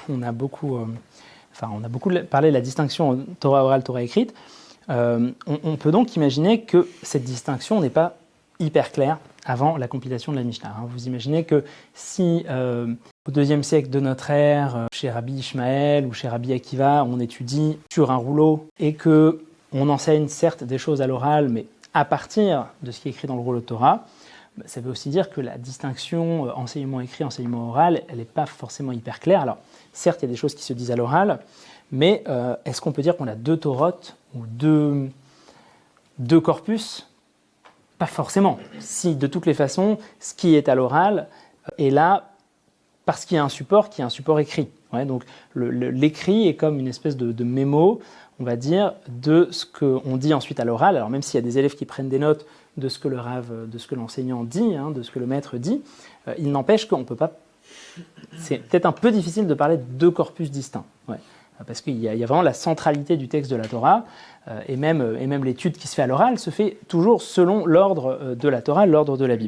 on a beaucoup parlé de la distinction Torah orale, Torah écrite. On peut donc imaginer que cette distinction n'est pas hyper claire avant la compilation de la Mishnah. Vous imaginez que si au IIe siècle de notre ère, chez Rabbi Ishmaël ou chez Rabbi Akiva, on étudie sur un rouleau et que on enseigne certes des choses à l'oral, mais à partir de ce qui est écrit dans le rouleau de Torah, ça veut aussi dire que la distinction enseignement écrit, enseignement oral, elle n'est pas forcément hyper claire. Alors, certes, il y a des choses qui se disent à l'oral, mais est-ce qu'on peut dire qu'on a deux Torotes ou deux corpus? Pas forcément. Si, de toutes les façons, ce qui est à l'oral est là parce qu'il y a un support qui est un support écrit. Ouais, donc, l'écrit est comme une espèce de mémo, on va dire, de ce qu'on dit ensuite à l'oral. Alors, même s'il y a des élèves qui prennent des notes de ce que le rave, de ce que l'enseignant dit, de ce que le maître dit, il n'empêche qu'on ne peut pas... C'est peut-être un peu difficile de parler de deux corpus distincts. Ouais. Parce qu'il y a vraiment la centralité du texte de la Torah, et même l'étude qui se fait à l'oral se fait toujours selon l'ordre de la Torah, l'ordre de la Bible.